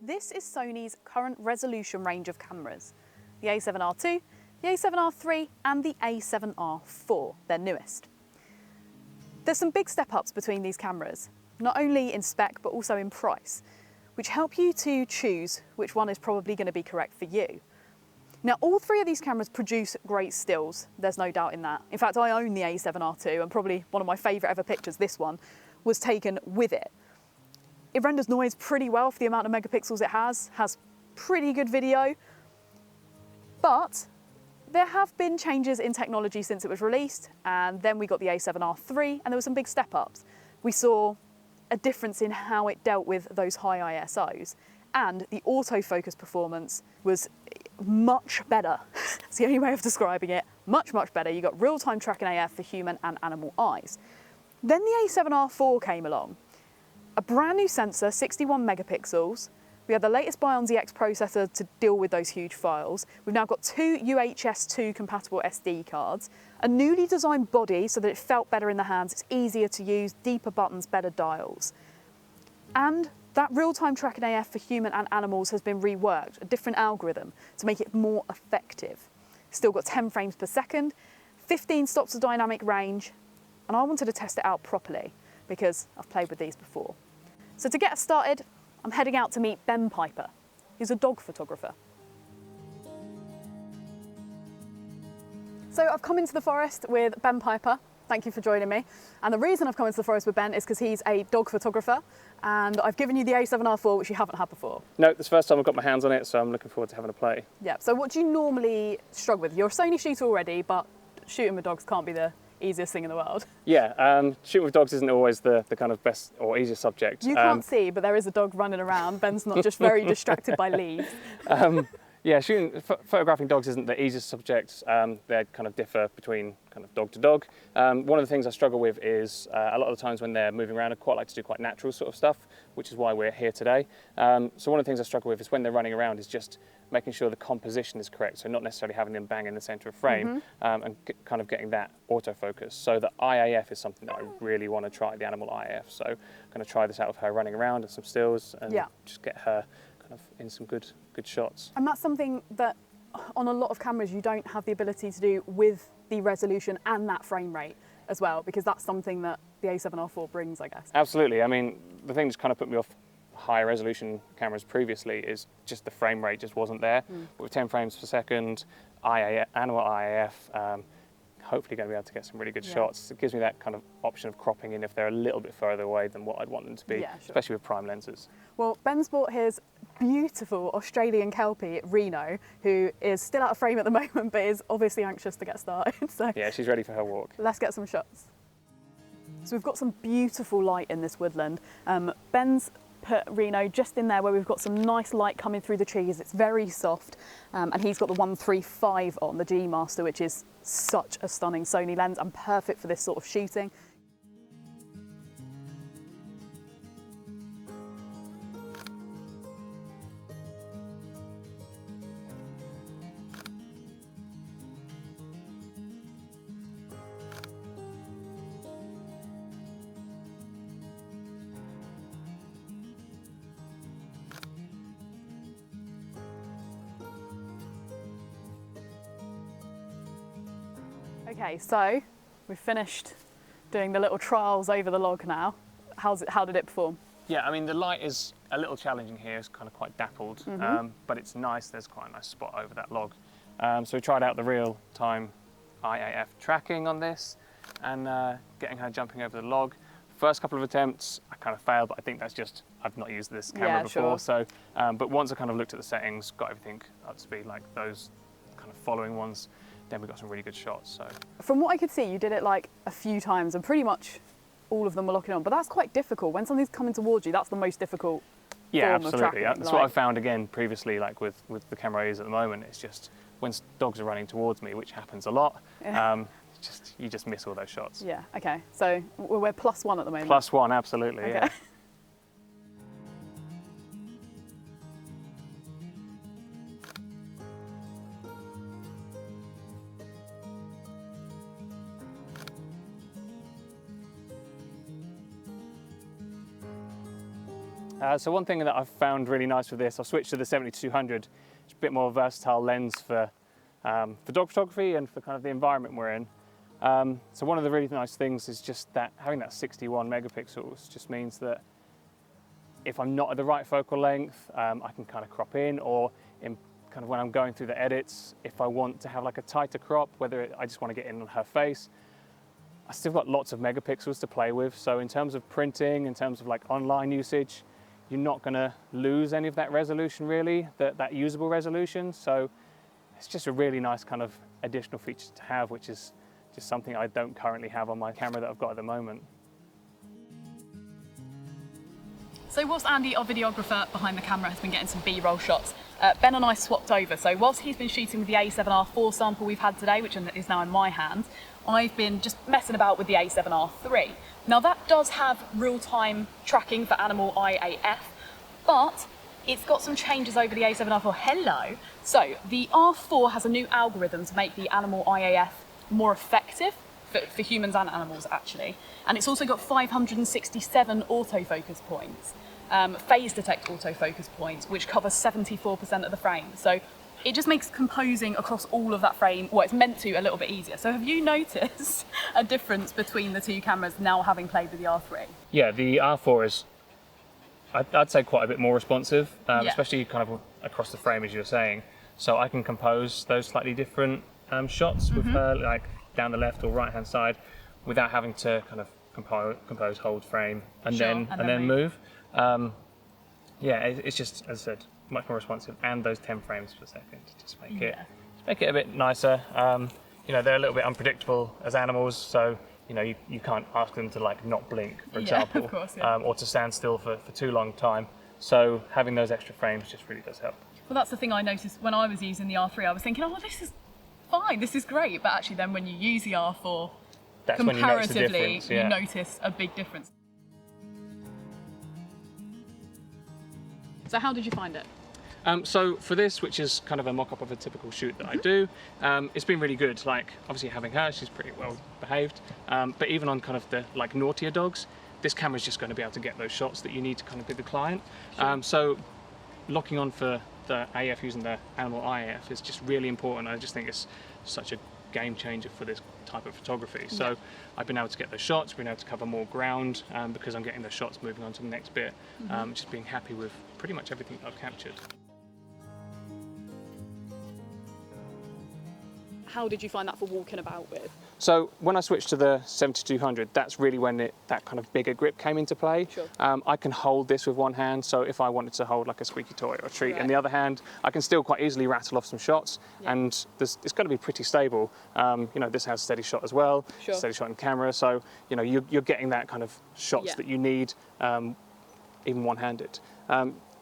This is Sony's current resolution range of cameras. The a7R II, the a7R III and the a7R IV, their newest. There's some big step ups between these cameras, not only in spec but also in price, which help you to choose which one is probably going to be correct for you. Now, all three of these cameras produce great stills, there's no doubt in that. In fact, I own the a7R II and probably one of my favourite ever pictures, this one, was taken with it. It renders noise pretty well for the amount of megapixels it has pretty good video, but there have been changes in technology since it was released, and then we got the a7R III and there were some big step ups. We saw a difference in how it dealt with those high ISOs, and the autofocus performance was much better. It's the only way of describing it, much better. You got real-time tracking AF for human and animal eyes. Then the a7R IV came along. A brand new sensor, 61 megapixels. We had the latest Bion ZX processor to deal with those huge files. We've now got two UHS-2 compatible SD cards, a newly designed body so that it felt better in the hands, it's easier to use, deeper buttons, better dials. And that real-time tracking AF for human and animals has been reworked, a different algorithm to make it more effective. Still got 10 frames per second, 15 stops of dynamic range, and I wanted to test it out properly because I've played with these before. So to get us started, I'm heading out to meet Ben Piper, who's a dog photographer. So I've come into the forest with Ben Piper. Thank you for joining me. And the reason I've come into the forest with Ben is because he's a dog photographer, and I've given you the a7R IV, which you haven't had before. No, this is the first time I've got my hands on it, so I'm looking forward to having a play. Yeah, so what do you normally struggle with? You're a Sony shooter already, but shooting with dogs can't be the easiest thing in the world. Yeah, shooting with dogs isn't always the kind of best or easiest subject. You can't see, but there is a dog running around. Ben's not just very distracted by leaves. Yeah, photographing dogs isn't the easiest subject. They kind of differ between kind of dog to dog. One of the things I struggle with is a lot of the times when they're moving around, I quite like to do quite natural sort of stuff, which is why we're here today. So one of the things I struggle with is when they're running around is just making sure the composition is correct. So not necessarily having them bang in the center of frame, and kind of getting that autofocus. So the IAF is something that I really want to try, the animal IAF. So I'm going to try this out with her running around and some stills and just get her kind of in some good shots. And that's something that on a lot of cameras you don't have the ability to do with the resolution and that frame rate as well, because that's something that the a7R IV brings, I guess. Absolutely. I mean, the thing that's kind of put me off higher resolution cameras previously is just the frame rate just wasn't there. But with 10 frames per second, animal IAF, hopefully going to be able to get some really good shots. It gives me that kind of option of cropping in if they're a little bit further away than what I'd want them to be, especially with prime lenses. Well, Ben's bought his beautiful Australian Kelpie, Reno, who is still out of frame at the moment, but is obviously anxious to get started. So yeah, she's ready for her walk. Let's get some shots. So we've got some beautiful light in this woodland. Ben's put Reno just in there where we've got some nice light coming through the trees. It's very soft, and he's got the 135 on, the G Master, which is such a stunning Sony lens and perfect for this sort of shooting. Okay, so we've finished doing the little trials over the log now. How did it perform? Yeah, I mean, the light is a little challenging here. It's kind of quite dappled, but it's nice. There's quite a nice spot over that log. So we tried out the real-time IAF tracking on this and getting her jumping over the log. First couple of attempts, I kind of failed, but I think that's just, I've not used this camera before. So, but once I kind of looked at the settings, got everything up to speed, like those kind of following ones, then we got some really good shots. So from what I could see, you did it like a few times and pretty much all of them were locking on, but that's quite difficult. When something's coming towards you, that's the most difficult form of tracking. That's what I found again previously, like with the camera I use at the moment. It's just when dogs are running towards me, which happens a lot, you just miss all those shots. Yeah, okay. So we're +1 at the moment. +1, absolutely, okay. Yeah. So one thing that I've found really nice with this, I've switched to the 70-200. It's a bit more versatile lens for dog photography and for kind of the environment we're in. So one of the really nice things is just that having that 61 megapixels just means that if I'm not at the right focal length, I can kind of crop in, or in kind of when I'm going through the edits, if I want to have like a tighter crop, whether I just want to get in on her face, I still got lots of megapixels to play with. So in terms of printing, in terms of like online usage, you're not going to lose any of that resolution really, that usable resolution. So it's just a really nice kind of additional feature to have, which is just something I don't currently have on my camera that I've got at the moment. So whilst Andy, our videographer behind the camera, has been getting some B-roll shots, Ben and I swapped over. So whilst he's been shooting with the A7R4 sample we've had today, which is now in my hand, I've been just messing about with the A7R3. Now that does have real-time tracking for animal IAF, but it's got some changes over the A7R4. Hello! So the R4 has a new algorithm to make the animal IAF more effective for humans and animals actually. And it's also got 567 autofocus points, phase detect autofocus points, which covers 74% of the frame. So it just makes composing across all of that frame, well, it's meant to, a little bit easier. So have you noticed a difference between the two cameras now having played with the R3? Yeah, the R4 is, I'd say, quite a bit more responsive, especially kind of across the frame, as you were saying. So I can compose those slightly different shots with her, like down the left or right hand side, without having to kind of compose, hold frame, and then move. Yeah, it's just, as I said, much more responsive, and those 10 frames per second just make it a bit nicer. You know, they're a little bit unpredictable as animals, so you know you can't ask them to like not blink, for example, of course, or to stand still for too long time. So having those extra frames just really does help. Well, that's the thing I noticed when I was using the R3. I was thinking, oh, this is fine, this is great, but actually then when you use the R4, that's comparatively, when you notice a big difference. So how did you find it? So for this, which is kind of a mock-up of a typical shoot that I do, it's been really good. Like obviously having her, she's pretty well behaved, but even on kind of the like naughtier dogs, this camera is just going to be able to get those shots that you need to kind of be the client. Sure. So locking on for the AF using the animal IAF is just really important. I just think it's such a game changer for this type of photography. So I've been able to get those shots, been able to cover more ground because I'm getting those shots moving on to the next bit, just being happy with pretty much everything I've captured. How did you find that for walking about with? So when I switched to the 70-200, that's really when that kind of bigger grip came into play. Sure. I can hold this with one hand, so if I wanted to hold like a squeaky toy or a treat in the other hand, I can still quite easily rattle off some shots, and it's going to be pretty stable. You know, this has steady shot as well, steady shot in camera, so you know you're getting that kind of shots that you need, even one-handed.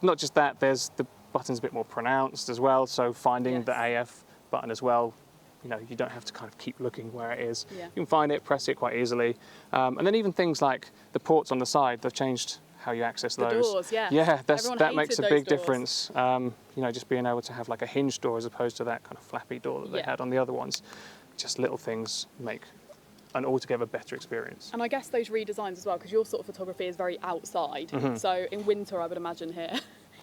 Not just that, there's the button's a bit more pronounced as well, so finding the AF button as well, you know, you don't have to kind of keep looking where it is. You can find it, press it quite easily. And then even things like the ports on the side, they've changed how you access those. The doors, Yeah, that makes a big difference. You know, just being able to have like a hinge door as opposed to that kind of flappy door that they had on the other ones. Just little things make an altogether better experience. And I guess those redesigns as well, because your sort of photography is very outside. So in winter, I would imagine here,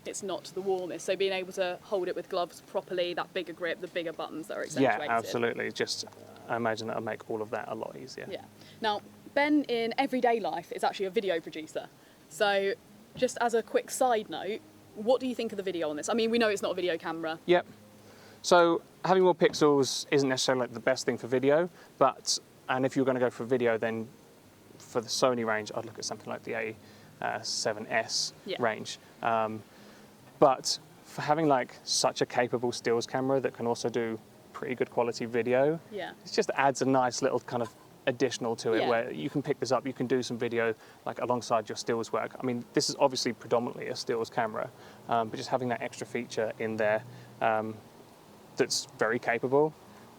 it's not the warmest. So being able to hold it with gloves properly, that bigger grip, the bigger buttons that are accentuated. Yeah, absolutely. Just, I imagine that'll make all of that a lot easier. Yeah. Now, Ben in everyday life is actually a video producer. So just as a quick side note, what do you think of the video on this? I mean, we know it's not a video camera. Yep. So having more pixels isn't necessarily like the best thing for video, and if you're going to go for video, then for the Sony range, I'd look at something like the A7S range. But for having like such a capable stills camera that can also do pretty good quality video, it just adds a nice little kind of additional to it where you can pick this up, you can do some video like alongside your stills work. I mean, this is obviously predominantly a stills camera, but just having that extra feature in there that's very capable.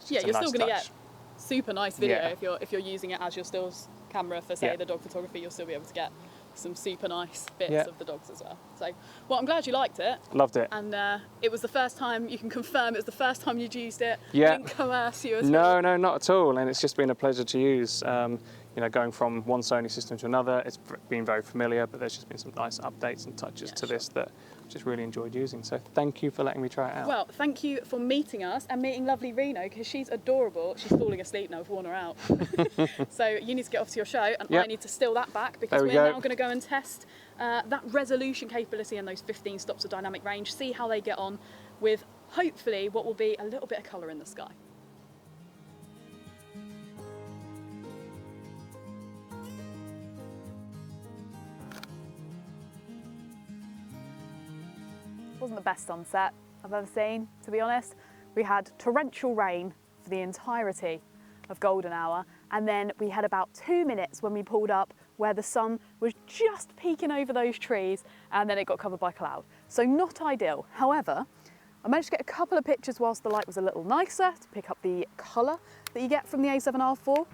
Yeah, you're still going to get super nice video if you're using it as your stills camera for say the dog photography. You'll still be able to get some super nice bits of the dogs as well. So, well, I'm glad you liked it. Loved it. And it was the first time, you can confirm it was the first time you'd used it. Yeah. I didn't coerce you at all. No, not at all. And it's just been a pleasure to use. You going from one Sony system to another, it's been very familiar, but there's just been some nice updates and touches to this that I've just really enjoyed using. So thank you for letting me try it out. Well, thank you for meeting us and meeting lovely Reno, because she's adorable. She's falling asleep now, we've worn her out. So you need to get off to your show, and I need to steal that back, because we're now going to go and test that resolution capability and those 15 stops of dynamic range, see how they get on with hopefully what will be a little bit of colour in the sky. Wasn't the best sunset I've ever seen, to be honest. We had torrential rain for the entirety of golden hour, and then we had about 2 minutes when we pulled up where the sun was just peeking over those trees, and then it got covered by cloud. So not ideal. However, I managed to get a couple of pictures whilst the light was a little nicer to pick up the colour that you get from the A7R4,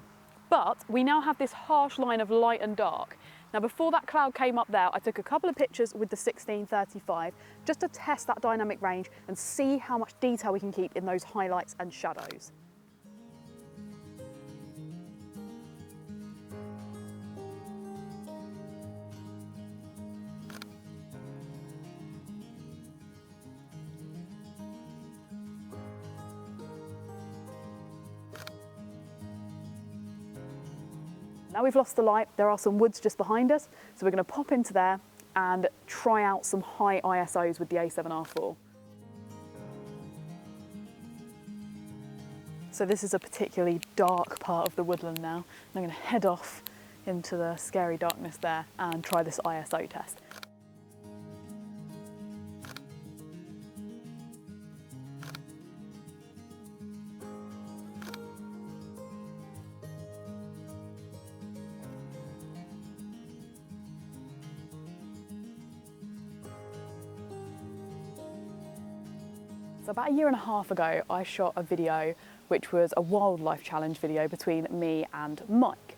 but we now have this harsh line of light and dark. Now, before that cloud came up there, I took a couple of pictures with the 1635 just to test that dynamic range and see how much detail we can keep in those highlights and shadows. Now we've lost the light, there are some woods just behind us, so we're going to pop into there and try out some high ISOs with the A7R4. So this is a particularly dark part of the woodland now, and I'm going to head off into the scary darkness there and try this ISO test. So about a year and a half ago, I shot a video which was a wildlife challenge video between me and Mike.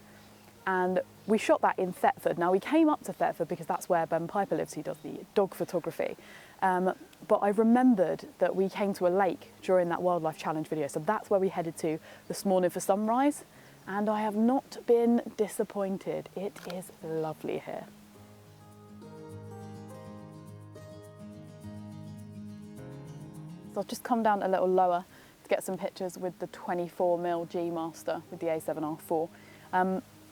And we shot that in Thetford. Now we came up to Thetford because that's where Ben Piper lives, who does the dog photography. But I remembered that we came to a lake during that wildlife challenge video. So that's where we headed to this morning for sunrise. And I have not been disappointed. It is lovely here. So I've just come down a little lower to get some pictures with the 24mm G Master with the A7R4.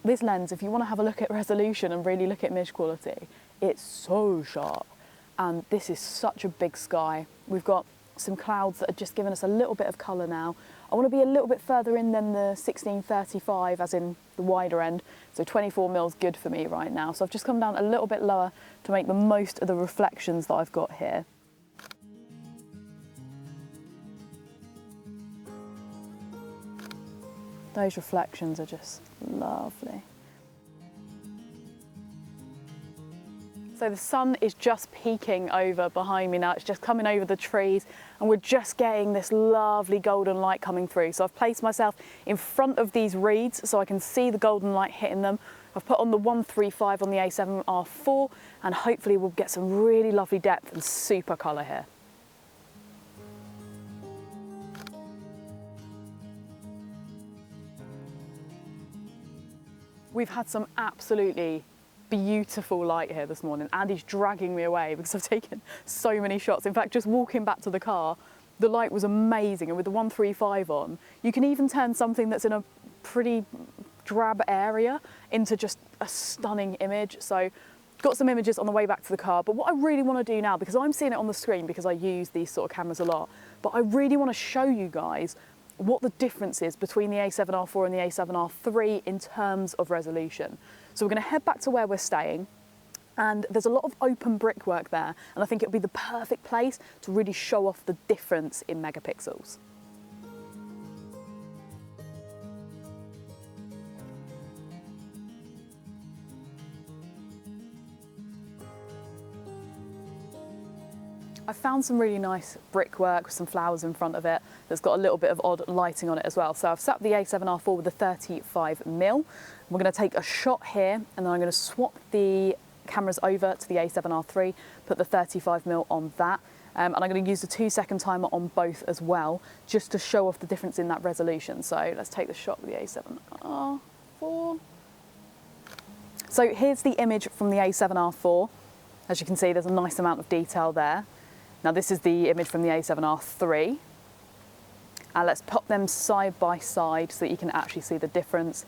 This lens, if you want to have a look at resolution and really look at image quality, it's so sharp. And this is such a big sky. We've got some clouds that are just giving us a little bit of colour now. I want to be a little bit further in than the 1635, as in the wider end. So 24mm is good for me right now. So I've just come down a little bit lower to make the most of the reflections that I've got here. Those reflections are just lovely. So the sun is just peeking over behind me now. It's just coming over the trees and we're just getting this lovely golden light coming through. So I've placed myself in front of these reeds so I can see the golden light hitting them. I've put on the 135 on the A7R4 and hopefully we'll get some really lovely depth and super colour here. We've had some absolutely beautiful light here this morning. Andy's dragging me away because I've taken so many shots. In fact, just walking back to the car, the light was amazing. And with the 135 on, you can even turn something that's in a pretty drab area into just a stunning image. So got some images on the way back to the car. But what I really want to do now, because I'm seeing it on the screen because I use these sort of cameras a lot, but I really want to show you guys what the difference is between the A7R4 and the A7R3 in terms of resolution. So we're going to head back to where we're staying, and there's a lot of open brickwork there, and I think it'll be the perfect place to really show off the difference in megapixels. I found some really nice brickwork with some flowers in front of it that's got a little bit of odd lighting on it as well. So I've set up the A7R4 with the 35mm. We're going to take a shot here and then I'm going to swap the cameras over to the A7R3, put the 35mm on that. And I'm going to use the 2-second timer on both as well, just to show off the difference in that resolution. So let's take the shot with the A7R4. So here's the image from the A7R4. As you can see, there's a nice amount of detail there. Now this is the image from the A7R3. And let's pop them side by side so that you can actually see the difference.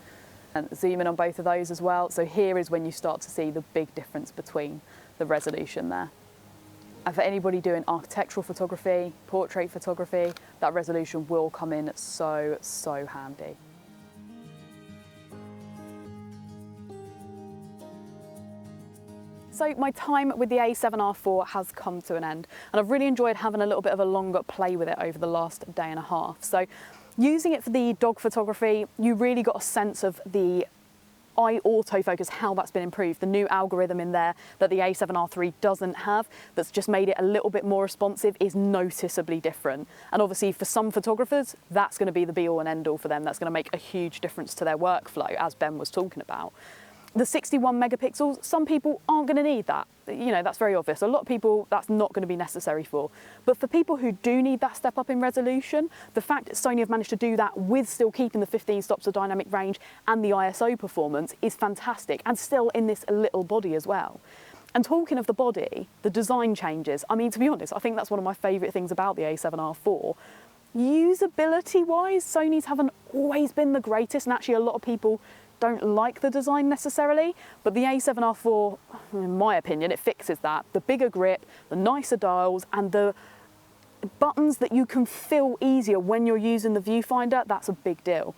And zoom in on both of those as well. So here is when you start to see the big difference between the resolution there. And for anybody doing architectural photography, portrait photography, that resolution will come in so, so handy. So my time with the A7R4 has come to an end, and I've really enjoyed having a little bit of a longer play with it over the last day and a half. So using it for the dog photography, you really got a sense of the eye autofocus, how that's been improved. The new algorithm in there that the A7R3 doesn't have, that's just made it a little bit more responsive, is noticeably different. And obviously for some photographers, that's going to be the be all and end all for them. That's going to make a huge difference to their workflow, as Ben was talking about. The 61 megapixels, some people aren't going to need that. You know, that's very obvious. A lot of people, that's not going to be necessary for. But for people who do need that step up in resolution, the fact that Sony have managed to do that with still keeping the 15 stops of dynamic range and the ISO performance is fantastic, and still in this little body as well. And talking of the body, the design changes, I mean, to be honest, I think that's one of my favourite things about the A7R4. Usability-wise, Sony's haven't always been the greatest, and actually a lot of people don't like the design necessarily, but the A7R4, in my opinion, it fixes that. The bigger grip, the nicer dials, and the buttons that you can feel easier when you're using the viewfinder, that's a big deal.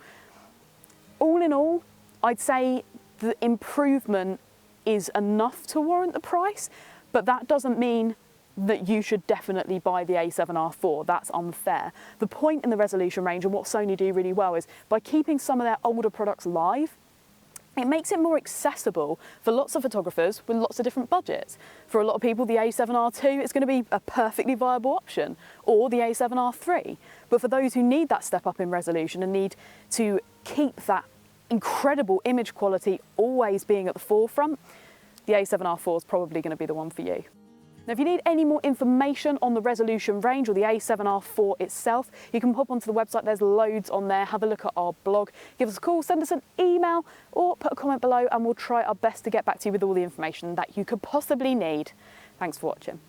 All in all, I'd say the improvement is enough to warrant the price, but that doesn't mean that you should definitely buy the A7R4. That's unfair. The point in the resolution range and what Sony do really well is by keeping some of their older products live, it makes it more accessible for lots of photographers with lots of different budgets. For a lot of people, the A7R2 is going to be a perfectly viable option, or the A7R3. But for those who need that step up in resolution and need to keep that incredible image quality always being at the forefront, the A7R4 is probably going to be the one for you. Now, if you need any more information on the resolution range or the A7R4 itself, you can pop onto the website. There's loads on there. Have a look at our blog. Give us a call, send us an email, or put a comment below, and we'll try our best to get back to you with all the information that you could possibly need. Thanks for watching.